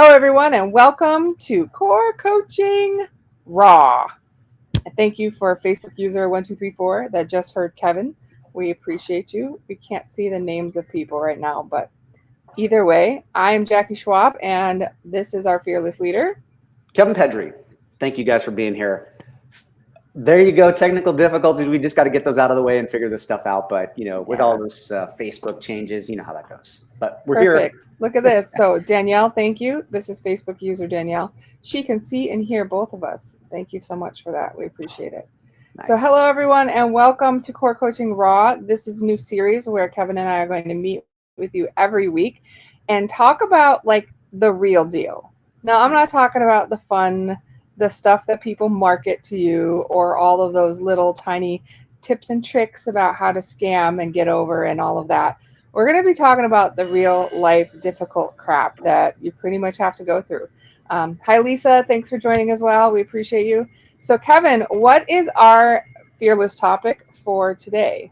Hello, everyone, and welcome to Core Coaching Raw. And thank you for Facebook user 1234 that just heard Kevin. We appreciate you. We can't see the names of people right now, but either way, I am Jackie Schwab, and this is our fearless leader, Kevin Pedri. Thank you guys for being here. There you go. Technical difficulties. We just got to get those out of the way and figure this stuff out. But, with all those Facebook changes, you know how that goes. But we're Perfect. here. Look at this. So, Danielle, thank you. This is Facebook user Danielle. She can see and hear both of us. Thank you so much for that. We appreciate it. Nice. So, hello, everyone, and welcome to Core Coaching Raw. This is a new series where Kevin and I are going to meet with you every week and talk about the real deal. Now, I'm not talking about the fun, the stuff that people market to you, or all of those little tiny tips and tricks about how to scam and get over and all of that. We're going to be talking about the real life difficult crap that you pretty much have to go through. Hi, Lisa. Thanks for joining as well. We appreciate you. So, Kevin, what is our fearless topic for today?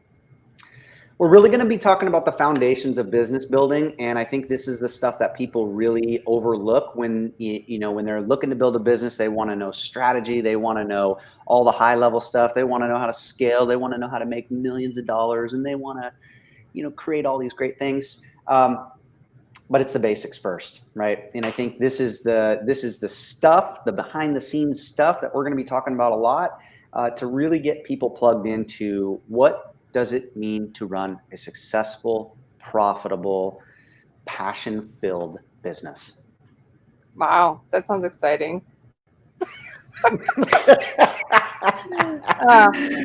We're really going to be talking about the foundations of business building. And I think this is the stuff that people really overlook when, when they're looking to build a business. They want to know strategy. They want to know all the high level stuff. They want to know how to scale. They want to know how to make millions of dollars. And they want to create all these great things. But it's the basics first, right? And I think this is the stuff, the behind the scenes stuff that we're going to be talking about a lot to really get people plugged into what does it mean to run a successful, profitable, passion-filled business. Wow, that sounds exciting. All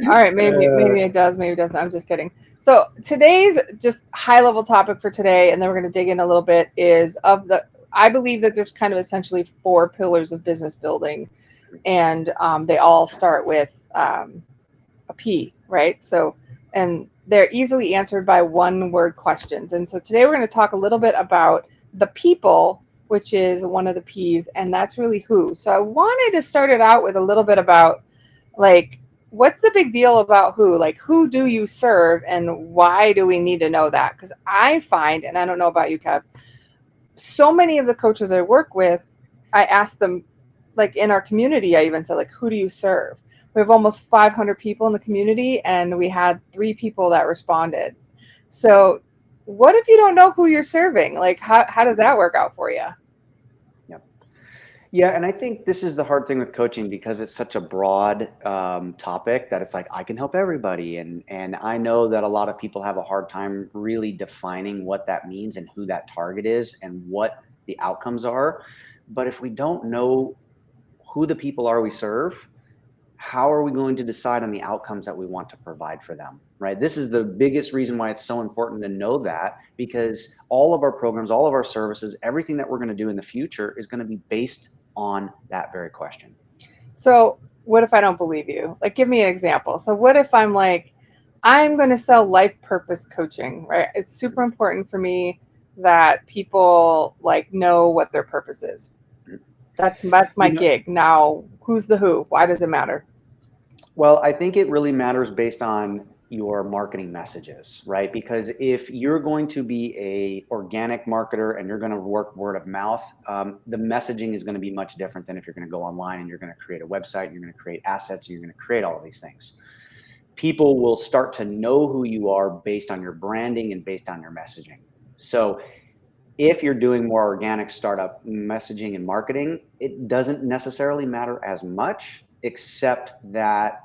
right, maybe it does, maybe it doesn't. I'm just kidding. So today's just high level topic for today, and then we're going to dig in a little bit, is I believe that there's kind of essentially four pillars of business building, and they all start with a P, right? So, and they're easily answered by one word questions. And so today we're going to talk a little bit about the people, which is one of the P's, and that's really who. So I wanted to start it out with a little bit about what's the big deal about who? Like, who do you serve and why do we need to know that? Because I find, and I don't know about you, Kev, so many of the coaches I work with, I ask them, like in our community, I even said, like, who do you serve? We have almost 500 people in the community, and we had 3 people that responded. So what if you don't know who you're serving? Like, how does that work out for you? Yeah, and I think this is the hard thing with coaching because it's such a broad topic that it's like I can help everybody, and I know that a lot of people have a hard time really defining what that means and who that target is and what the outcomes are. But if we don't know who the people are we serve, how are we going to decide on the outcomes that we want to provide for them, right? This is the biggest reason why it's so important to know that, because all of our programs, all of our services, everything that we're going to do in the future is going to be based on that very question. So what if I don't believe you? Like, give me an example. So what if I'm like, I'm going to sell life purpose coaching, right? It's super important for me that people know what their purpose is. That's my gig. Now, who's the who? Why does it matter? Well, I think it really matters based on your marketing messages, right? Because if you're going to be a organic marketer and you're going to work word of mouth, the messaging is going to be much different than if you're going to go online and you're going to create a website, and you're going to create assets, and you're going to create all of these things. People will start to know who you are based on your branding and based on your messaging. So if you're doing more organic startup messaging and marketing, it doesn't necessarily matter as much, except that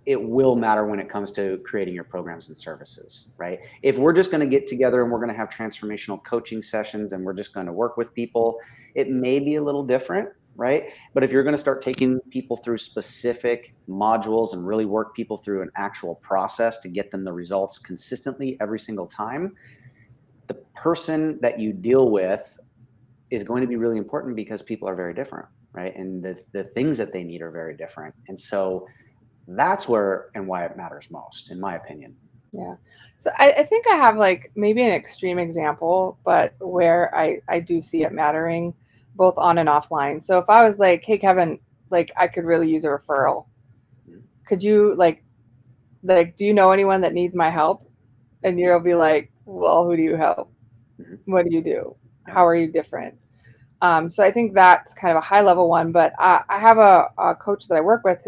it will matter when it comes to creating your programs and services, right? If we're just going to get together and we're going to have transformational coaching sessions and we're just going to work with people, it may be a little different, right? But if you're going to start taking people through specific modules and really work people through an actual process to get them the results consistently every single time, the person that you deal with is going to be really important because people are very different, right? And the things that they need are very different. And so that's where and why it matters most, in my opinion. Yeah. So I think I have maybe an extreme example, but where I do see it mattering both on and offline. So if I was like, hey, Kevin, I could really use a referral. Could you do you know anyone that needs my help? And you'll be like, well, who do you help? What do you do? How are you different? So I think that's kind of a high level one. But I have a coach that I work with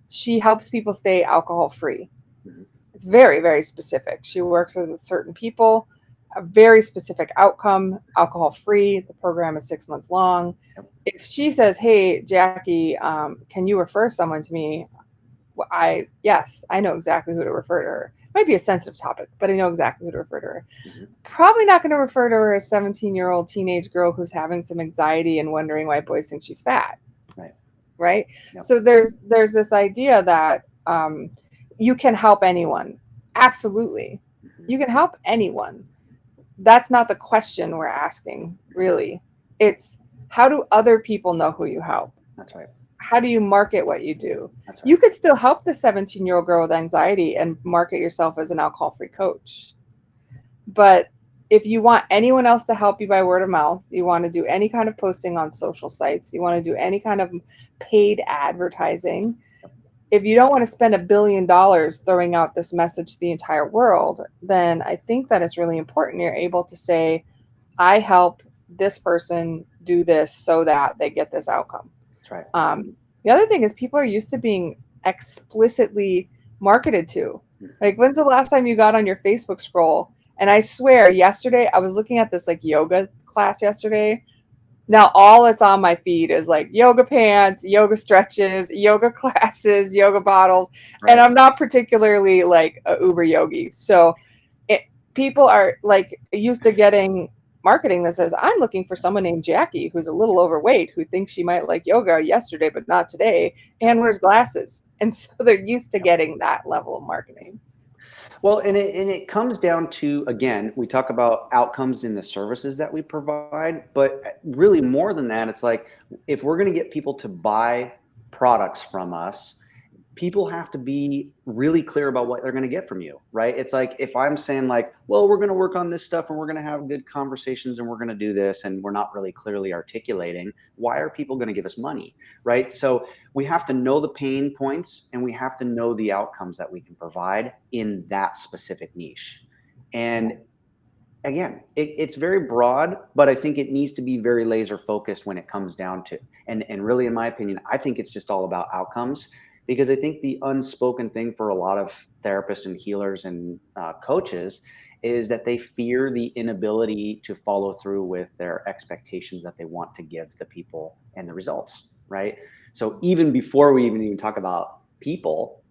she helps people stay alcohol free. Mhm. It's very, very specific. She works with certain people, a very specific outcome, alcohol free. The program is 6 months long. Yep. If she says, "Hey, Jackie, can you refer someone to me?" Yes, I know exactly who to refer to her. Might be a sensitive topic, but I know exactly who to refer to her. Mhm. Probably not going to refer to her a 17-year-old teenage girl who's having some anxiety and wondering why boys think she's fat. Right. Right. Yep. So there's this idea that you can help anyone. Absolutely, Mhm. you can help anyone. That's not the question we're asking, really. It's how do other people know who you help? That's right. How do you market what you do? That's right. You could still help the 17-year-old girl with anxiety and market yourself as an alcohol-free coach. But if you want anyone else to help you by word of mouth, you want to do any kind of posting on social sites, you want to do any kind of paid advertising, if you don't want to spend $1 billion throwing out this message to the entire world, then I think that it's really important you're able to say, I help this person do this so that they get this outcome. That's right. The other thing is people are used to being explicitly marketed to. Mhm. Like, when's the last time you got on your Facebook scroll? And I swear, yesterday I was looking at this like yoga class yesterday. Now all that's on my feed is like yoga pants, yoga stretches, yoga classes, yoga bottles, and Right. I'm not particularly like a uber yogi. So it, people are like used to getting marketing that says, I'm looking for someone named Jackie who's a little overweight who thinks she might like yoga yesterday but not today Yep. and wears glasses. And so they're used to Yep. getting that level of marketing. Well, and it comes down to, again, we talk about outcomes in the services that we provide, but really more than that, it's like if we're going to get people to buy products from us, people have to be really clear about what they're going to get from you, right? It's like if I'm saying like, well, we're going to work on this stuff and we're going to have good conversations and we're going to do this and we're not really clearly articulating, why are people going to give us money, right? So we have to know the pain points and we have to know the outcomes that we can provide in that specific niche. And again, it's very broad, but I think it needs to be very laser focused when it comes down to, and really, in my opinion, I think it's just all about outcomes because I think the unspoken thing for a lot of therapists and healers and coaches is that they fear the inability to follow through with their expectations that they want to give the people and the results, right? So even before we even talk about people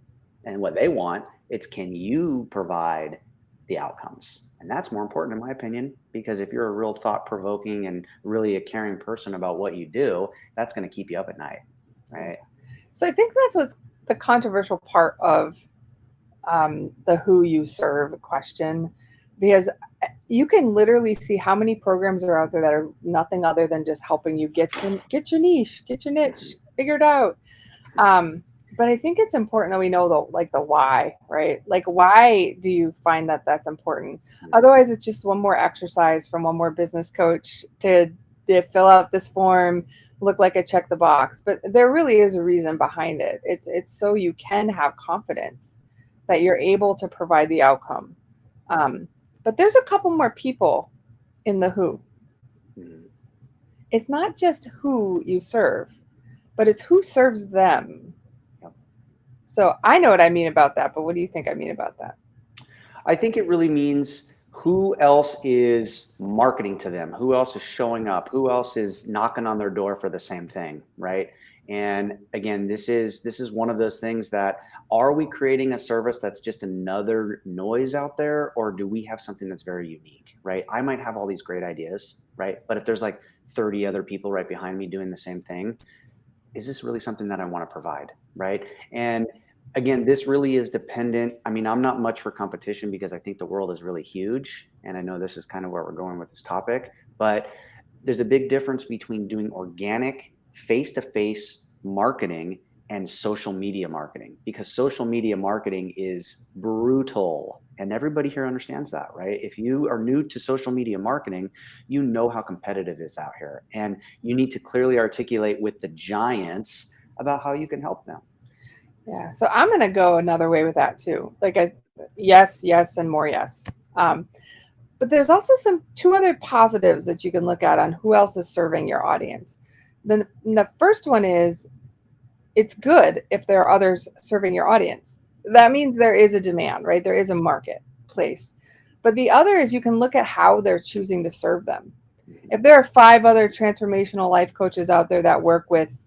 and what they want, it's can you provide the outcomes? And that's more important, in my opinion, because if you're a real thought provoking and really a caring person about what you do, that's going to keep you up at night. Right. So I think that's what's the controversial part of the who you serve question, because you can literally see how many programs are out there that are nothing other than just helping you get your niche, get your niche figured out. But I think it's important that we know the why, right? Like, why do you find that that's important? Otherwise, it's just one more exercise from one more business coach to fill out this form, look like a check the box. But there really is a reason behind it. It's so you can have confidence that you're able to provide the outcome. But there's a couple more people in the who. Mhm. It's not just who you serve, but it's who serves them. Yep. So I know what I mean about that, but what do you think I mean about that? I think it really means who else is marketing to them, who else is showing up, who else is knocking on their door for the same thing, right? And again, this is one of those things that are we creating a service that's just another noise out there, or do we have something that's very unique, right? I might have all these great ideas, right? But if there's like 30 other people right behind me doing the same thing, is this really something that I want to provide? Right. And again, this really is dependent. I mean, I'm not much for competition because I think the world is really huge. And I know this is kind of where we're going with this topic, but there's a big difference between doing organic face to face marketing and social media marketing because social media marketing is brutal. And everybody here understands that, right? If you are new to social media marketing, you know how competitive it is out here. And you need to clearly articulate with the giants about how you can help them. Yeah. So I'm going to go another way with that too. Yes, yes, and more yes. Um, But there's also two other positives that you can look at on who else is serving your audience. The first one is it's good if there are others serving your audience. That means there is a demand, right? There is a marketplace. But the other is you can look at how they're choosing to serve them. If there are 5 other transformational life coaches out there that work with,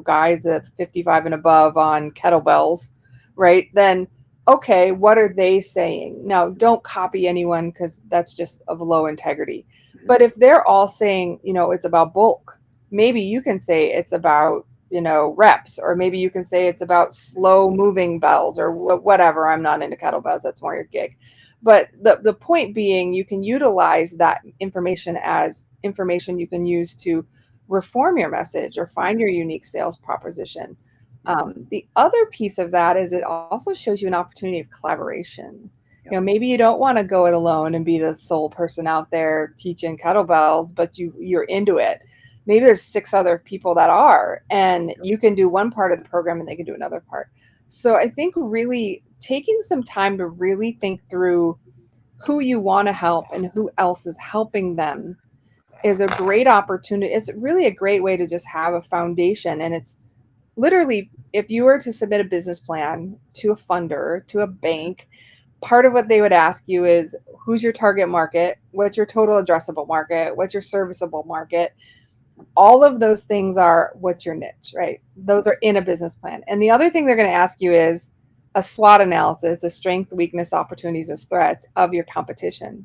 guys at 55 and above on kettlebells, right? Then, okay, what are they saying? Now, don't copy anyone because that's just of low integrity. But if they're all saying, it's about bulk, maybe you can say it's about, reps, or maybe you can say it's about slow moving bells or whatever. I'm not into kettlebells. That's more your gig. But the point being, you can utilize that information as information you can use to reform your message or find your unique sales proposition. The other piece of that is it also shows you an opportunity of collaboration. Maybe you don't want to go it alone and be the sole person out there teaching kettlebells, but you're into it. Maybe there's 6 other people that are, and you can do one part of the program and they can do another part. So I think really taking some time to really think through who you want to help and who else is helping them is a great opportunity. It's really a great way to just have a foundation. And it's literally, if you were to submit a business plan to a funder, to a bank, part of what they would ask you is who's your target market? What's your total addressable market? What's your serviceable market? All of those things are what's your niche, right? Those are in a business plan. And the other thing they're going to ask you is a SWOT analysis, the strength, weakness, opportunities, and threats of your competition.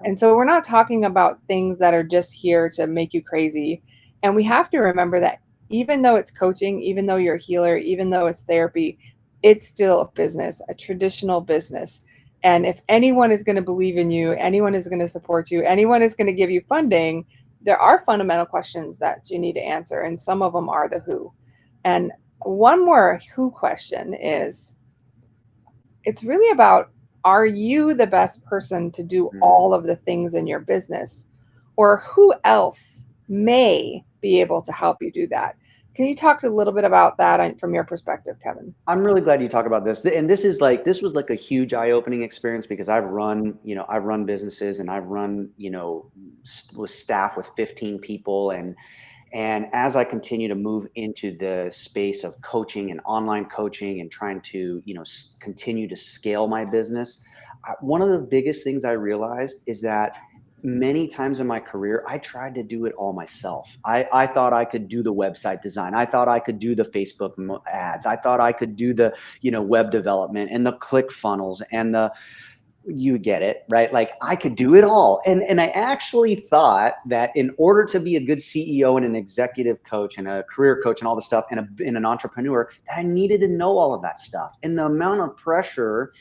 And so we're not talking about things that are just here to make you crazy. And we have to remember that even though it's coaching, even though you're a healer, even though it's therapy, it's still a business, a traditional business. And if anyone is going to believe in you, anyone is going to support you, anyone is going to give you funding, there are fundamental questions that you need to answer. And some of them are the who. And one more who question is, it's really about, are you the best person to do all of the things in your business? Or who else may be able to help you do that? Can you talk a little bit about that from your perspective, Kevin? I'm really glad you talk about this. And this was like a huge eye-opening experience because I've run businesses and I've run, with staff with 15 people. And as I continue to move into the space of coaching and online coaching and trying to, continue to scale my business, one of the biggest things I realized is that many times in my career, I tried to do it all myself. I thought I could do the website design. I thought I could do the Facebook ads. I thought I could do the, web development and the click funnels and you get it, right? Like I could do it all. And I actually thought that in order to be a good CEO and an executive coach and a career coach and all the stuff and an entrepreneur, that I needed to know all of that stuff. And the amount of pressure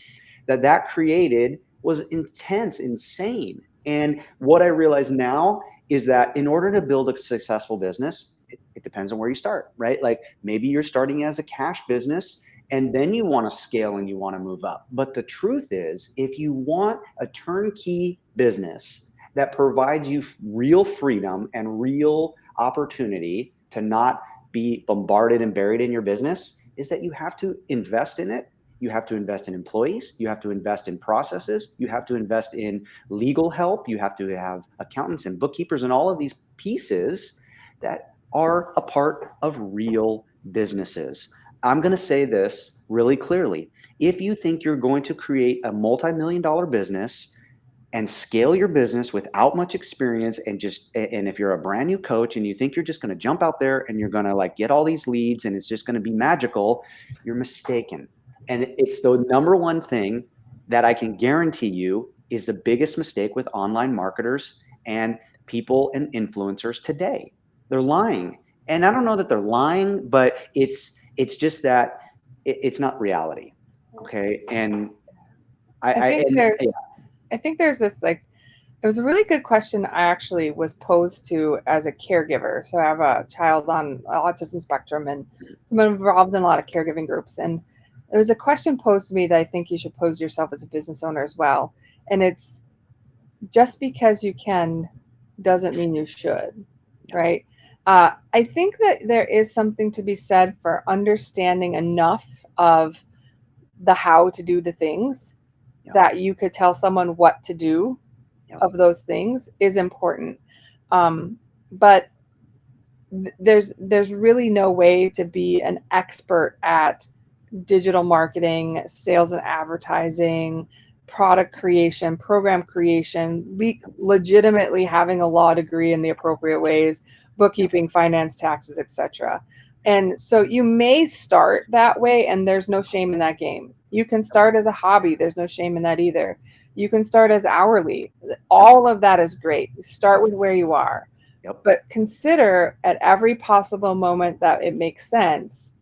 that created was intense, insane. And what I realize now is that in order to build a successful business, it depends on where you start, right? Like maybe you're starting as a cash business and then you want to scale and you want to move up. But the truth is, if you want a turnkey business that provides you real freedom and real opportunity to not be bombarded and buried in your business, is that you have to invest in it. You have to invest in employees. You have to invest in processes. You have to invest in legal help. You have to have accountants and bookkeepers and all of these pieces that are a part of real businesses. I'm going to say this really clearly. If you think you're going to create a multi-million-dollar business and scale your business without much experience and if you're a brand new coach and you think you're just going to jump out there and you're going to like get all these leads and it's just going to be magical, you're mistaken. And it's the number one thing that I can guarantee you is the biggest mistake with online marketers and people and influencers today. They're lying. And I don't know that they're lying, but it's just that it's not reality. Okay. And I think there's this like, it was a really good question I actually was posed to as a caregiver. So I have a child on autism spectrum and I'm involved in a lot of caregiving groups. And there was a question posed to me that I think you should pose yourself as a business owner as well. And it's, just because you can doesn't mean you should, right? I think that there is something to be said for understanding enough of the how to do the things that you could tell someone what to do Yep. of those things is important. But there's really no way to be an expert at digital marketing, sales and advertising, product creation, program creation, legitimately having a law degree in the appropriate ways, bookkeeping, finance, taxes, etc. And so you may start that way, and there's no shame in that game. You can start as a hobby, there's no shame in that either. You can start as hourly. All of that is great. Start with where you are. Yep. But consider at every possible moment that it makes sense,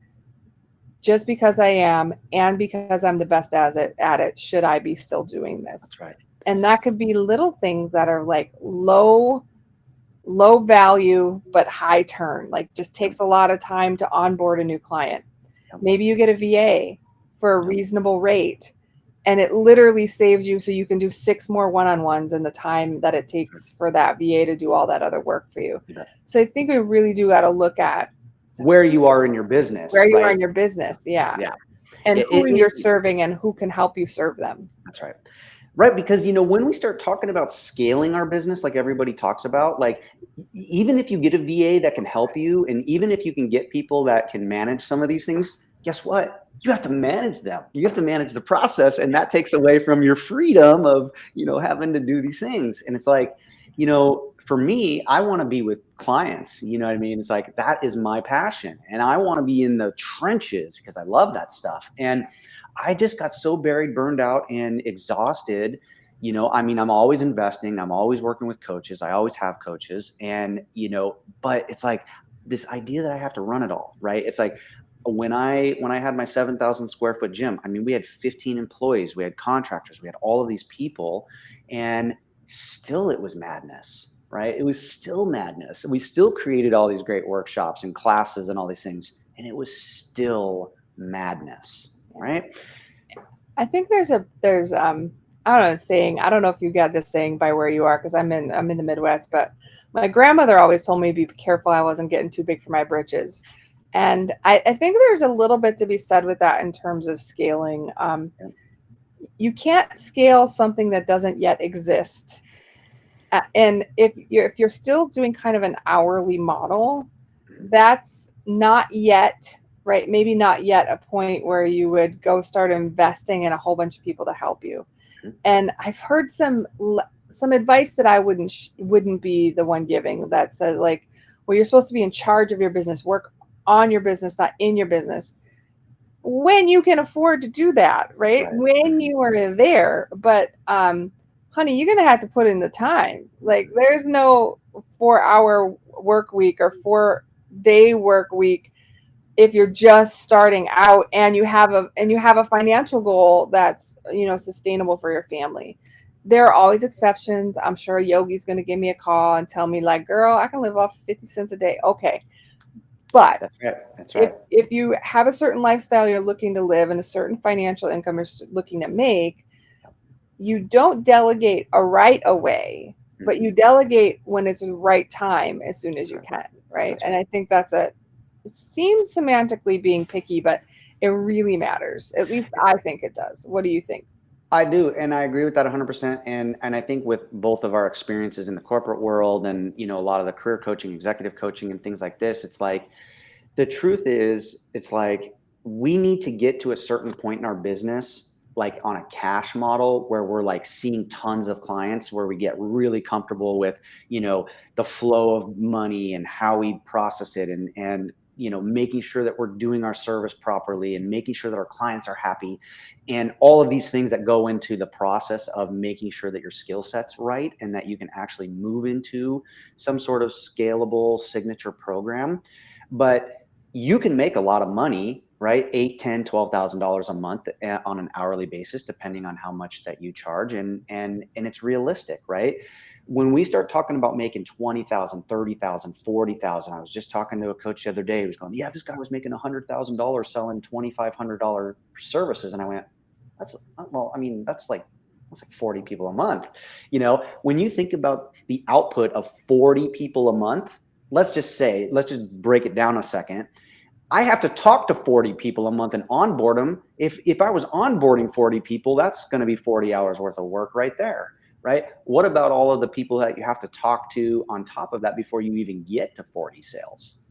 just because I am and because I'm the best at it, should I be still doing this? That's right. And that could be little things that are like low value but high turn, like just takes a lot of time to onboard a new client. Yep. Maybe you get a VA for a Yep. reasonable rate, and it literally saves you so you can do 6 more one-on-ones in the time that it takes for that VA to do all that other work for you. So I think we really do got to look at where you are in your business, where you are right? in your business, yeah, Yeah. and who you're serving and who can help you serve them. That's right. Right, because when we start talking about scaling our business, like everybody talks about, like even if you get a VA that can help you, and even if you can get people that can manage some of these things, guess what? You have to manage them. You have to manage the process, and that takes away from your freedom of having to do these things. And it's like, for me, I want to be with clients. You know what I mean? It's like that is my passion, and I want to be in the trenches because I love that stuff. And I just got so burned out and exhausted. I'm always investing. I'm always working with coaches. I always have coaches. And, but it's like this idea that I have to run it all, right? It's like when I had my 7,000 square foot gym, we had 15 employees, we had contractors, we had all of these people, and still it was madness, right? It was still madness. We still created all these great workshops and classes and all these things, and it was still madness. Right. I think there's I don't know, saying, I don't know if you got this saying by where you are, because I'm in the Midwest, but my grandmother always told me to be careful I wasn't getting too big for my britches. And I think there's a little bit to be said with that in terms of scaling. You can't scale something that doesn't yet exist. And if you're still doing kind of an hourly model, that's not yet, right? Maybe not yet a point where you would go start investing in a whole bunch of people to help you. And I've heard some advice that I wouldn't be the one giving, that says, like, well, you're supposed to be in charge of your business, work on your business, not in your business, when you can afford to do that, right? When you are there. But honey, you're gonna have to put in the time. Like, there's no 4-hour work week or 4-day work week if you're just starting out and you have a financial goal that's sustainable for your family. There are always exceptions. I'm sure Yogi's going to give me a call and tell me, like, girl, I can live off 50 cents a day. Okay. But that's right. If you have a certain lifestyle you're looking to live and a certain financial income you're looking to make, you don't delegate a right away, but you delegate when it's the right time, as soon as you can, right? And I think it seems semantically being picky, but it really matters. At least I think it does. What do you think? I do, and I agree with that 100%. And I think with both of our experiences in the corporate world and a lot of the career coaching, executive coaching, and things like this, it's like the truth is, it's like we need to get to a certain point in our business, like on a cash model, where we're like seeing tons of clients, where we get really comfortable with the flow of money and how we process it, and making sure that we're doing our service properly and making sure that our clients are happy, and all of these things that go into the process of making sure that your skill set's right and that you can actually move into some sort of scalable signature program. But you can make a lot of money, right? $8, $10, $12,000 a month on an hourly basis, depending on how much that you charge. And it's realistic, right? When we start talking about making 20,000, 30,000, 40,000, I was just talking to a coach the other day who was going, yeah, this guy was making $100,000 selling $2,500 services. And I went, that's like 40 people a month. When you think about the output of 40 people a month, let's just break it down a second. I have to talk to 40 people a month and onboard them. If I was onboarding 40 people, that's going to be 40 hours worth of work right there. right? What about all of the people that you have to talk to on top of that before you even get to 40 sales?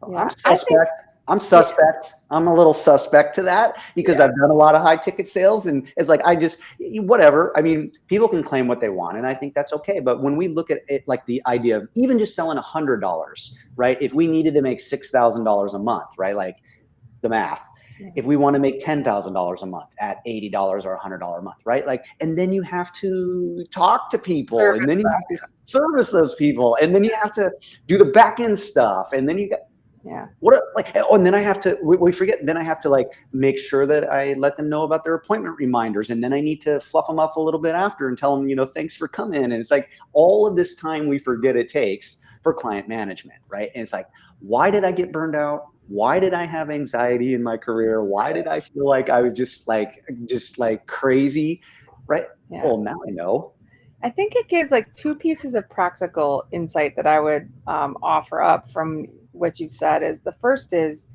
Well, I'm Yeah, I think, suspect. I'm yeah, suspect. I'm a little suspect to that because yeah, I've done a lot of high ticket sales, and it's like I just whatever. I mean, people can claim what they want, and I think that's okay. But when we look at it, like the idea of even just selling $100, right? If we needed to make $6,000 a month, right? Like the math. yeah. If we want to make $10,000 a month at $80 or $100 a month, right? Like, and then you have to talk to people, and Service then you stuff. have to service those people, and then you have to do the back end stuff, and then you got Yeah. like, oh, and then I have to, we forget, then I have to like make sure that I let them know about their appointment reminders. And then I need to fluff them up a little bit after and tell them, thanks for coming. And it's like all of this time we forget it takes for client management, right? And it's like, why did I get burned out? Why did I have anxiety in my career? Why did I feel like I was just like crazy, right? Yeah. Well, now I know. I think it gives like two pieces of practical insight that I would offer up from what you've said. Is the first is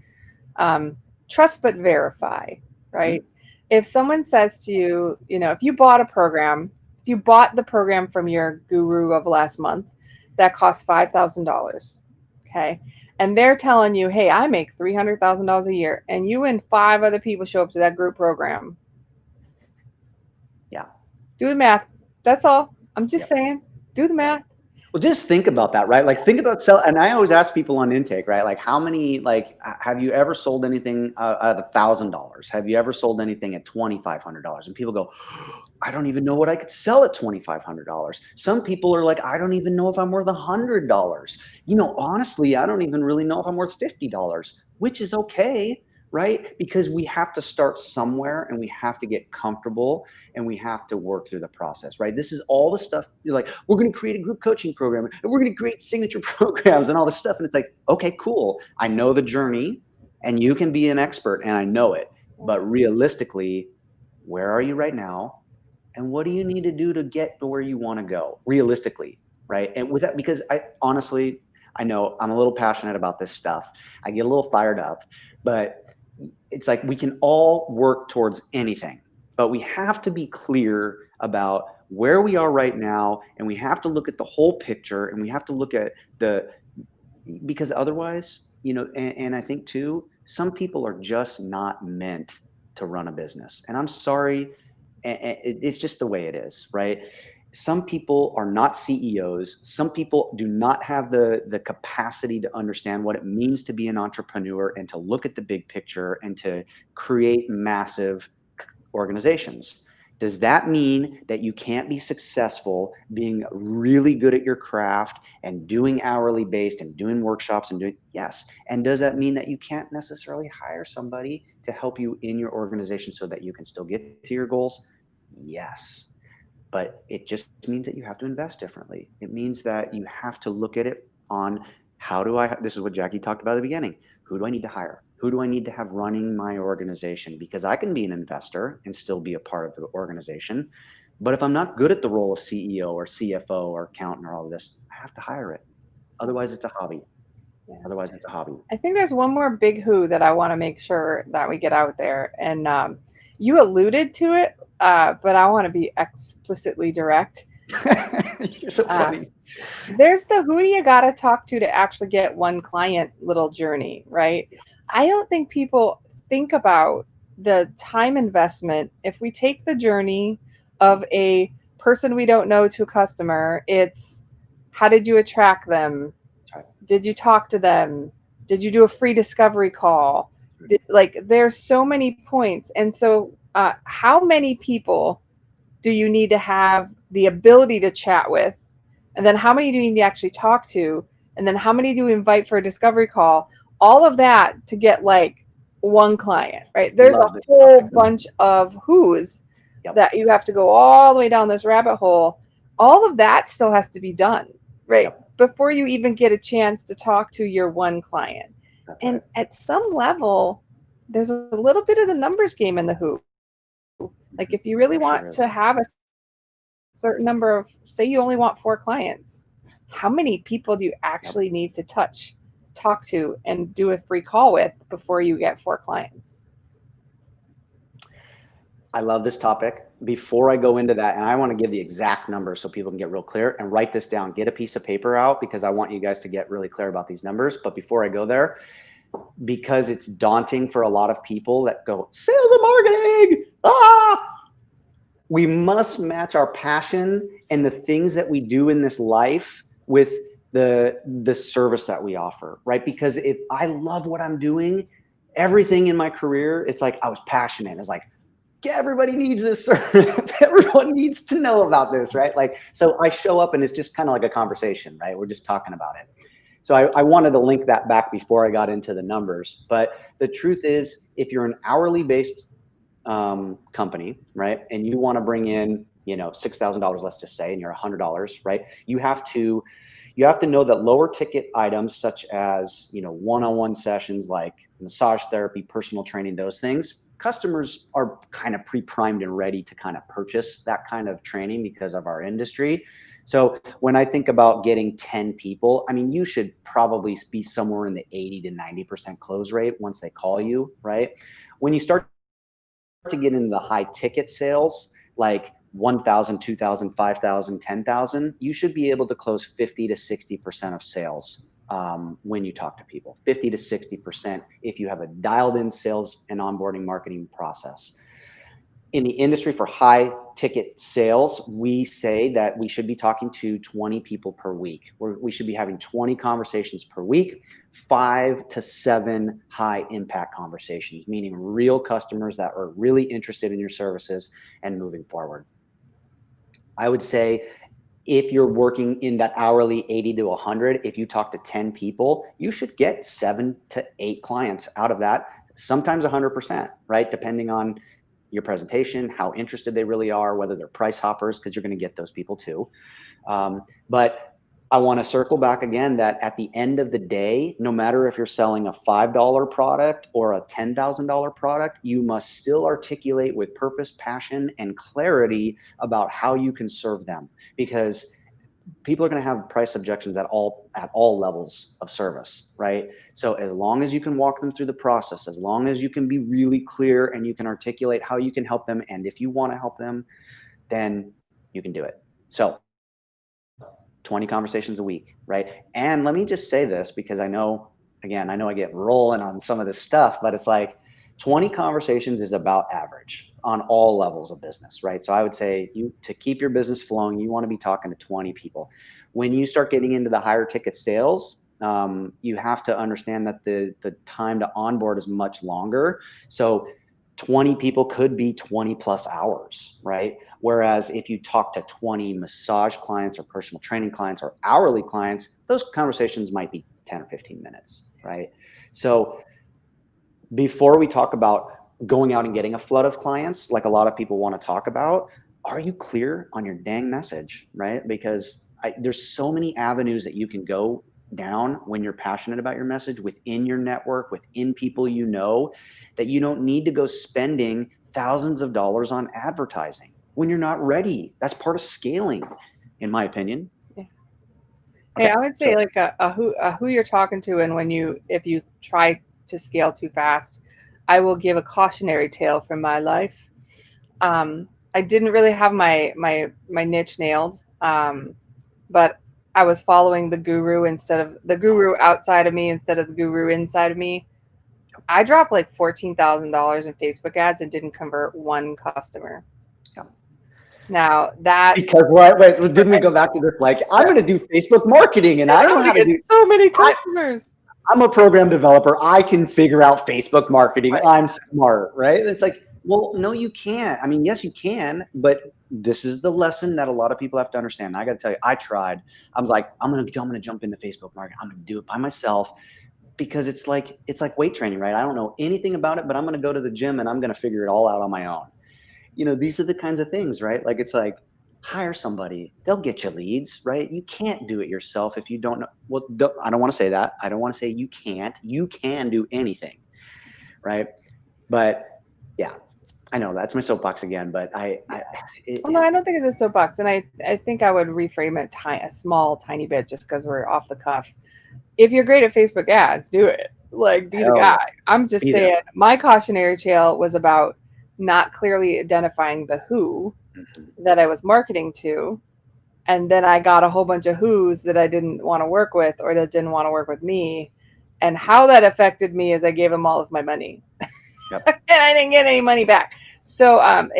um, trust but verify, Mhm. right? If someone says to you, if you bought a program, if you bought the program from your guru of last month that cost $5,000, okay, and they're telling you, hey, I make $300,000 a year, and you and five other people show up to that group program, Yeah. do the math. That's all. I'm just Yep. saying, do the Yep. math. Well, just think about that, right? Like, think about sell. And I always ask people on intake, right? Like, how many, like, have you ever sold anything at $1,000? Have you ever sold anything at $2,500? And people go, I don't even know what I could sell at $2,500. Some people are like, I don't even know if I'm worth $100. Honestly, I don't even really know if I'm worth $50, which is okay, right? Because we have to start somewhere, and we have to get comfortable, and we have to work through the process, right? This is all the stuff you're like, we're going to create a group coaching program, and we're going to create signature programs and all this stuff. And it's like, okay, cool. I know the journey, and you can be an expert, and I know it. But realistically, where are you right now? And what do you need to do to get to where you want to go realistically, right? And with that, because I honestly, I know I'm a little passionate about this stuff. I get a little fired up, but it's like we can all work towards anything, but we have to be clear about where we are right now, and we have to look at the whole picture, and we have to look at the because otherwise, and I think too, some people are just not meant to run a business. And I'm sorry, it's just the way it is, right? Some people are not CEOs. Some people do not have the capacity to understand what it means to be an entrepreneur and to look at the big picture and to create massive organizations. Does that mean that you can't be successful being really good at your craft and doing hourly based and doing workshops and doing, yes. And does that mean that you can't necessarily hire somebody to help you in your organization so that you can still get to your goals? Yes. But it just means that you have to invest differently. It means that you have to look at it on this is what Jackie talked about at the beginning. Who do I need to hire? Who do I need to have running my organization? Because I can be an investor and still be a part of the organization. But if I'm not good at the role of CEO or CFO or accountant or all of this, I have to hire it. Otherwise, it's a hobby. Yeah. Otherwise, it's a hobby. I think there's one more big who that I want to make sure that we get out there. And you alluded to it, but I want to be explicitly direct. You're so Uh, funny. there's the who do you got to talk to actually get one client little journey, right? I don't think people think about the time investment. If we take the journey of a person we don't know to a customer, it's how did you attract them? That's right. Did you talk to them? Did you do a free discovery call? There's so many points. And so, how many people do you need to have the ability to chat with? And then how many do you need to actually talk to? And then how many do you invite for a discovery call? All of that to get like one client, right? There's a Love this whole topic. bunch of who's Yep. that you have to go all the way down this rabbit hole. All of that still has to be done, right? Yep. Before you even get a chance to talk to your one client. That's And right. at some level, there's a little bit of the numbers game in the who. Like if you really There sure want to is. have a certain number of, say you only want 4 clients, how many people do you Yep. actually need to talk to, and do a free call with before you get 4 clients? I love this topic. Before I go into that, and I want to give the exact numbers so people can get real clear, and write this down. Get a piece of paper out, because I want you guys to get really clear about these numbers. But before I go there, because it's daunting for a lot of people that go, sales and marketing, we must match our passion and the things that we do in this life with the service that we offer, right? Because if I love what I'm doing, everything in my career, it's like I was passionate. It's like, everybody needs this service. Everyone needs to know about this, right? Like, so I show up and it's just kind of like a conversation, right? We're just talking about it. So I wanted to link that back before I got into the numbers. But the truth is, if you're an hourly based company, right, and you want to bring in, $6,000, let's just say, and you're $100, right, you have to know that lower ticket items such as, one-on-one sessions like massage therapy, personal training, those things, customers are kind of pre-primed and ready to kind of purchase that kind of training because of our industry. So when I think about getting 10 people, I mean, you should probably be somewhere in the 80 to 90% close rate once they call you, right? When you start to get into the high ticket sales, like 1,000, 2,000, 5,000, 10,000, you should be able to close 50 to 60% of sales when you talk to people. 50 to 60% if you have a dialed in sales and onboarding marketing process. In the industry for high ticket sales, we say that we should be talking to 20 people per week. We should be having 20 conversations per week, 5 to 7 high impact conversations, meaning real customers that are really interested in your services and moving forward. I would say if you're working in that hourly 80 to 100, if you talk to 10 people, you should get 7 to 8 clients out of that, sometimes 100%, right? Depending on your presentation, how interested they really are, whether they're price hoppers, because you're going to get those people too. But I want to circle back again that at the end of the day, no matter if you're selling a $5 product or a $10,000 product, you must still articulate with purpose, passion, and clarity about how you can serve them, because people are going to have price objections at all levels of service, right? So as long as you can walk them through the process, as long as you can be really clear and you can articulate how you can help them, and if you want to help them, then you can do it. So 20 conversations a week, right? And let me just say this, because I know I get rolling on some of this stuff, but it's like 20 conversations is about average on all levels of business, right? So I would say to keep your business flowing, you want to be talking to 20 people. When you start getting into the higher ticket sales, you have to understand that the time to onboard is much longer. So 20 people could be 20 plus hours, right? Whereas if you talk to 20 massage clients or personal training clients or hourly clients, those conversations might be 10 or 15 minutes, right? So before we talk about going out and getting a flood of clients, like a lot of people want to talk about, are you clear on your dang message, right? Because there's so many avenues that you can go down when you're passionate about your message within your network, within people you know, that you don't need to go spending thousands of dollars on advertising when you're not ready. That's part of scaling, in my opinion. Yeah. Okay, Hey, I would say like a who you're talking to, and if you try to scale too fast, I will give a cautionary tale from my life. I didn't really have my niche nailed, but I was following the guru outside of me instead of the guru inside of me. I dropped like $14,000 in Facebook ads and didn't convert one customer. Yeah. Now that because wait, didn't we go back to this? Like, I'm going to do Facebook marketing, and I know how to do so many customers. I'm a program developer. I can figure out Facebook marketing. Right. I'm smart, right? It's like, well, no, you can't. I mean, yes, you can, but this is the lesson that a lot of people have to understand. I got to tell you, I tried. I was like, I'm gonna jump into Facebook marketing. I'm gonna do it by myself, because it's like weight training, right? I don't know anything about it, but I'm gonna go to the gym and I'm gonna figure it all out on my own. These are the kinds of things, right? Like, it's like, hire somebody. They'll get you leads, right? You can't do it yourself if you don't know. Well, I don't want to say that. I don't want to say you can't. You can do anything, right? But yeah, I know that's my soapbox again. But no, I don't think it's a soapbox, and I think I would reframe it a small, tiny bit, just because we're off the cuff. If you're great at Facebook ads, do it. Like, be the guy. I'm just saying, my cautionary tale was about not clearly identifying the who Mhm. that I was marketing to. And then I got a whole bunch of who's that I didn't want to work with or that didn't want to work with me. And how that affected me is I gave them all of my money Yep. and I didn't get any money back. So, and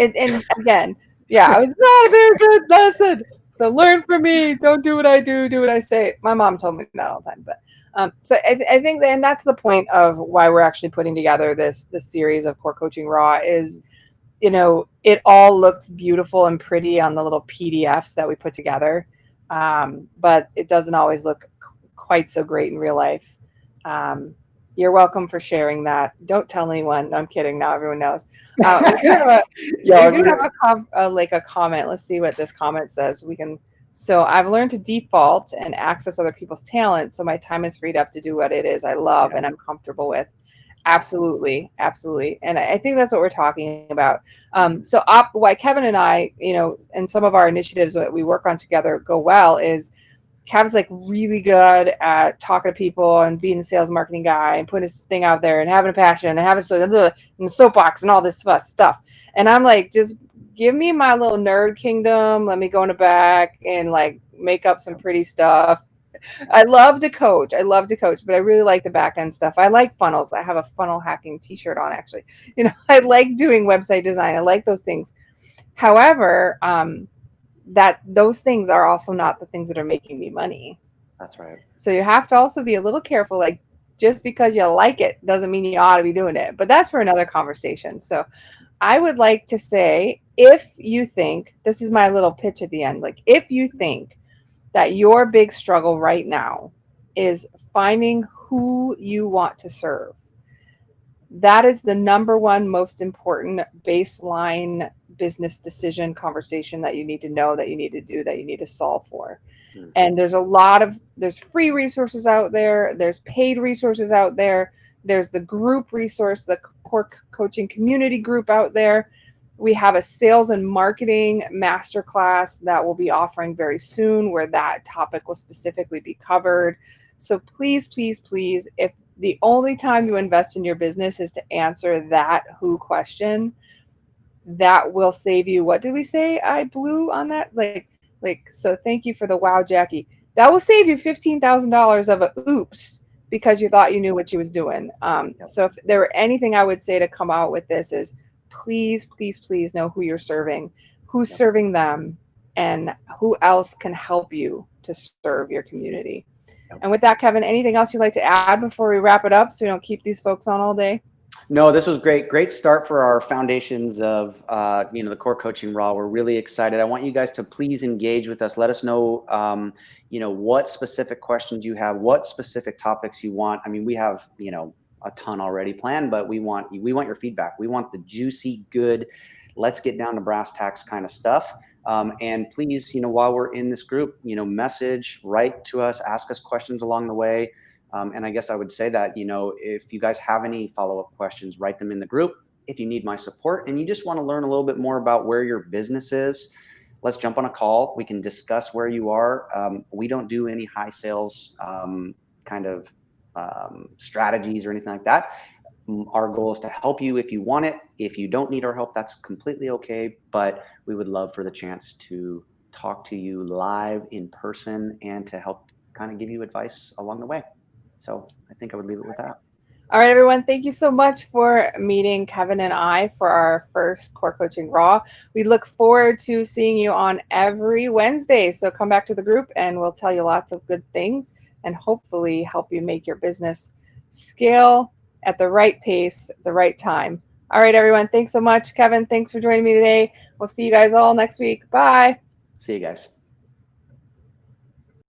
again, yeah, it was not a very good lesson. So learn from me. Don't do what I do what I say. My mom told me that all the time. But so I think, and that's the point of why we're actually putting together this series of Core Coaching Raw is, it all looks beautiful and pretty on the little PDFs that we put together, but it doesn't always look quite so great in real life. Um, you're welcome for sharing that. Don't tell anyone. No, I'm kidding. Now everyone knows. We do have a Yeah, we I was do have gonna. like a comment. Let's see what this comment says. We can. So I've learned to default and access other people's talent, so my time is freed up to do what it is I love Yeah, and I'm comfortable with. awesome. Absolutely, absolutely, and I think that's what we're talking about. Mhm. Why Kevin and I, and some of our initiatives that we work on together go well is Kev's like really good at talking to people and being a sales marketing guy and putting his thing out there and having a passion and having and the soapbox and all this stuff. And I'm like, just give me my little nerd kingdom. Let me go in the back and like make up some Yep. pretty stuff. I love to coach. I love to coach, but I really like the back end stuff. I like funnels. I have a funnel hacking t-shirt on actually. I like doing website design. I like those things. However, that those things are also not the things that are making me money. That's right. So you have to also be a little careful. Like just because you like it doesn't mean you ought to be doing it. But that's for another conversation. So I would like to say, if you think this is my little pitch at the end, like if you think that your big struggle right now is finding who you want to serve, that is the number one most important baseline business decision conversation that you need to know, that you need to do, that you need to solve for. Mhm. And there's free resources out there, there's paid resources out there, there's the group resource, the core coaching community group out there. We have a sales and marketing masterclass that we'll be offering very soon where that topic will specifically be covered. So please, please, please, if the only time you invest in your business is to answer that who question, that will save you. What did we say? I blew on that. So thank you for the wow, Jackie. That will save you $15,000 of a oops because you thought you knew what you was doing. Yep. So if there were anything I would say to come out with this is please, please, please know who you're serving, who's Yep. serving them, and who else can help you to serve your community. And Yep. with that, Kevin, anything else you'd like to add before we wrap it up so we don't keep these folks on all day? No, this was great. Great start for our foundations of the core coaching raw. We're really excited. I want you guys to please engage with us. Let us know what specific questions you have, what specific topics you want. I mean, we have a ton already planned, but we want your feedback. We want the juicy, good. Let's get down to brass tacks kind of stuff. And please, while we're in this group, message, write to us, ask us questions along the way. And I guess I would say that, if you guys have any follow-up questions, write them in the group. If you need my support and you just want to learn a little bit more about where your business is, let's jump on a call. We can discuss where you are. We don't do any high sales kind of strategies or anything like that. Our goal is to help you if you want it. If you don't need our help, that's completely okay. But we would love for the chance to talk to you live in person and to help kind of give you advice along the way. So I think I would leave it with that. All right, everyone. Thank you so much for meeting Kevin and I for our first Core Coaching Raw. We look forward to seeing you on every Wednesday. So come back to the group and we'll tell you lots of good things and hopefully help you make your business scale at the right pace, at the right time. All right, everyone. Thanks so much. Kevin, thanks for joining me today. We'll see you guys all next week. Bye. See you guys.